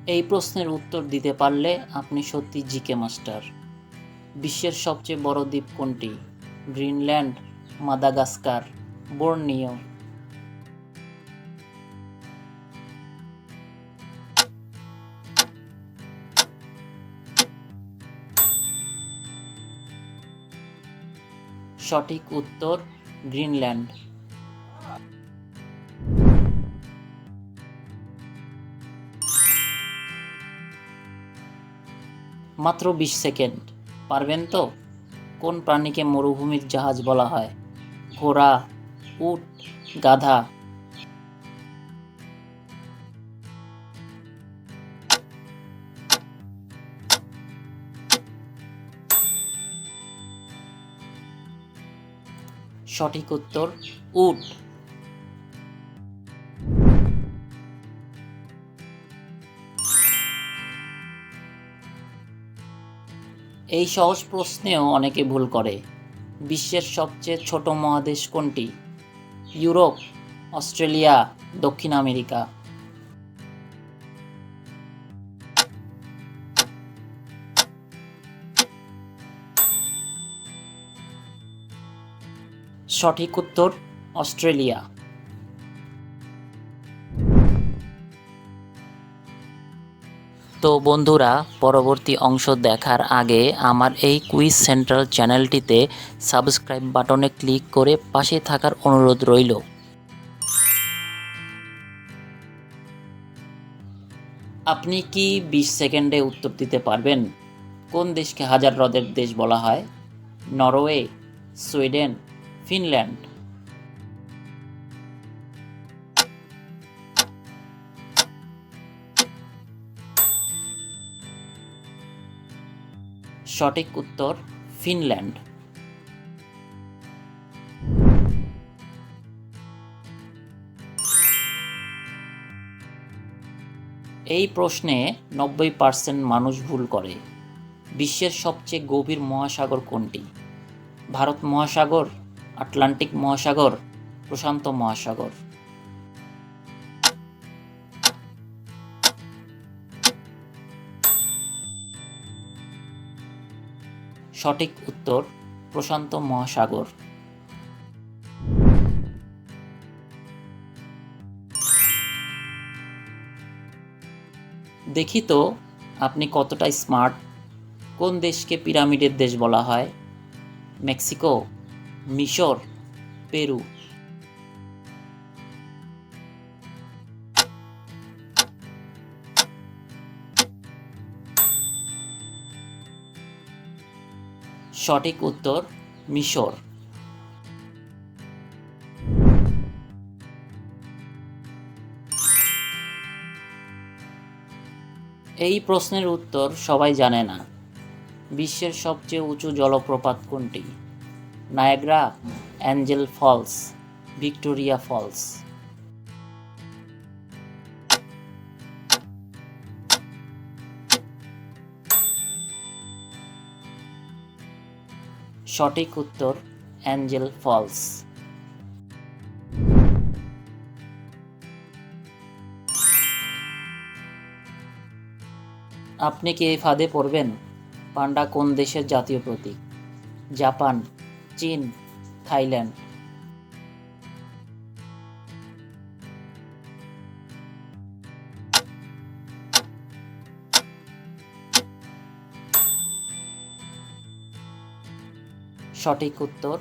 এই প্রশ্নের উত্তর দিতে পারলে আপনি সত্যি জিকে মাস্টার। বিশ্বের সবচেয়ে বড় দ্বীপ কোনটি? Greenland, Madagascar, Borneo. সঠিক উত্তর গ্রিনল্যান্ড। মাত্র 20 সেকেন্ড, পারবেন তো? কোন প্রাণীকে মরুভূমির জাহাজ বলা হয়? ঘোড়া, উট, গাধা। সঠিক উত্তর উট। এই সহজ প্রশ্নেও অনেকে ভুল করে। বিশ্বের সবচেয়ে ছোট মহাদেশ কোনটি? ইউরোপ, অস্ট্রেলিয়া, দক্ষিণ আমেরিকা। সঠিক উত্তর অস্ট্রেলিয়া। তো বন্ধুরা, পরবর্তী অংশ দেখার আগে আমার এই কুইজ সেন্ট্রাল চ্যানেলটিতে সাবস্ক্রাইব বাটনে ক্লিক করে পাশে থাকার অনুরোধ রইল। আপনি কি 20 সেকেন্ডে উত্তর দিতে পারবেন? কোন দেশকে হাজার হ্রদের দেশ বলা হয়? Norway, Sweden, Finland. সঠিক উত্তর ফিনল্যান্ড। এই প্রশ্নে 90% মানুষ ভুল করে। বিশ্বের সবচেয়ে গভীর মহাসাগর কোনটি? ভারত মহাসাগর, আটলান্টিক মহাসাগর, প্রশান্ত মহাসাগর। সঠিক উত্তর প্রশান্ত মহাসাগর। দেখি তো আপনি কতটা স্মার্ট। কোন দেশকে পিরামিডের দেশ বলা হয়? মেক্সিকো, মিশর, পেরু। সঠিক উত্তর মিশর। এই প্রশ্নের উত্তর সবাই জানে না। বিশ্বের সবচেয়ে উঁচু জলপ্রপাত কোনটি? Niagara, Angel Falls, Victoria false. সঠিক উত্তর অ্যাঞ্জেল ফলস। আপনি কি এই ফাঁদে পড়বেন? পান্ডা কোন দেশের জাতীয় প্রতীক? জাপান, চীন, থাইল্যান্ড। সঠিক উত্তর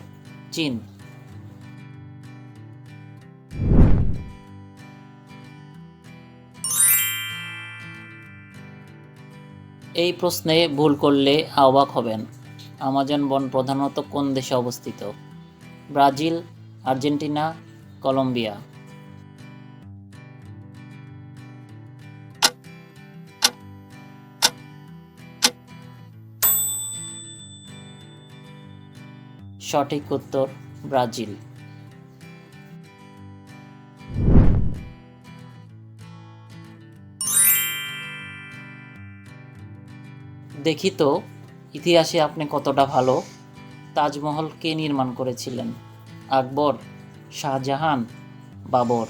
চীন। এই প্রশ্নে ভুল করলে অবাক হবেন। আমাজন বন প্রধানত কোন দেশে অবস্থিত? Brazil, Argentina, Colombia. সঠিক উত্তর ব্রাজিল। দেখি তো ইতিহাসে আপনি কতটা ভালো। তাজমহল কে নির্মাণ করেছিলেন? আকবর, শাহজাহান, বাবর।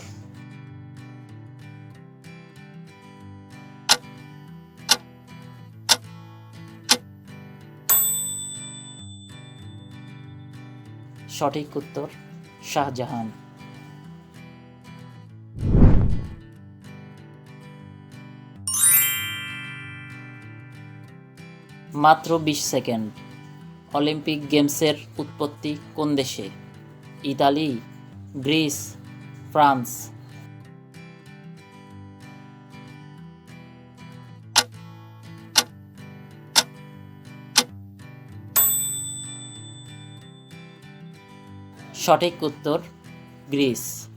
সঠিক উত্তর শাহজাহান। মাত্র 20 সেকেন্ড। অলিম্পিক গেমসের উৎপত্তি কোন দেশে? Italy, Greece, France. সঠিক উত্তর গ্রিস।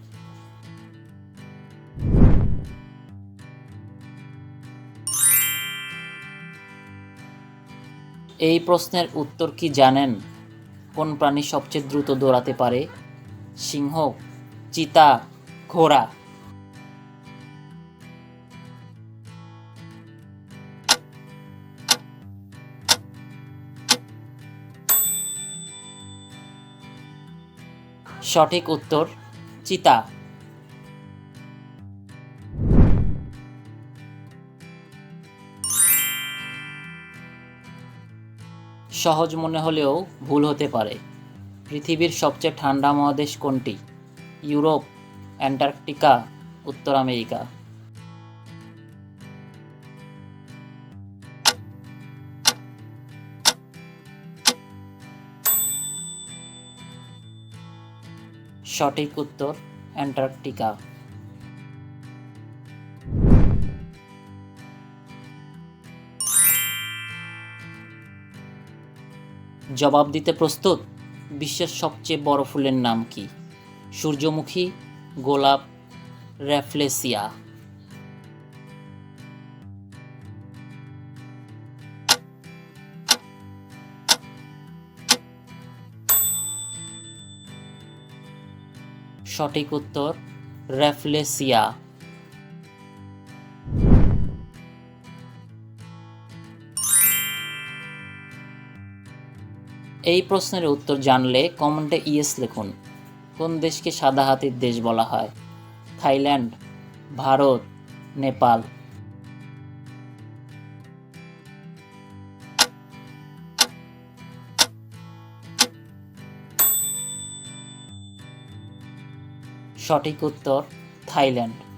এই প্রশ্নের উত্তর কি জানেন? কোন প্রাণী সবচেয়ে দ্রুত দৌড়াতে পারে? সিংহ, চিতা, ঘোড়া। সঠিক উত্তর চিতা। সহজ মনে হলেও ভুল হতে পারে। পৃথিবীর সবচেয়ে ঠান্ডা মহাদেশ কোনটি? ইউরোপ, অ্যান্টার্কটিকা, উত্তর আমেরিকা। সঠিক উত্তর অ্যান্টার্কটিকা। জবাব দিতে প্রস্তুত? বিশ্বের সবচেয়ে বড় ফুলের নাম কি? সূর্যমুখী, গোলাপ, র্যাফলেসিয়া। সঠিক উত্তর র্যাফলেসিয়া। এই প্রশ্নের উত্তর জানলে কমেন্টে ইয়েস লিখুন। কোন দেশকে সাদা হাতির দেশ বলা হয়? থাইল্যান্ড, ভারত, নেপাল। সঠিক উত্তর থাইল্যান্ড।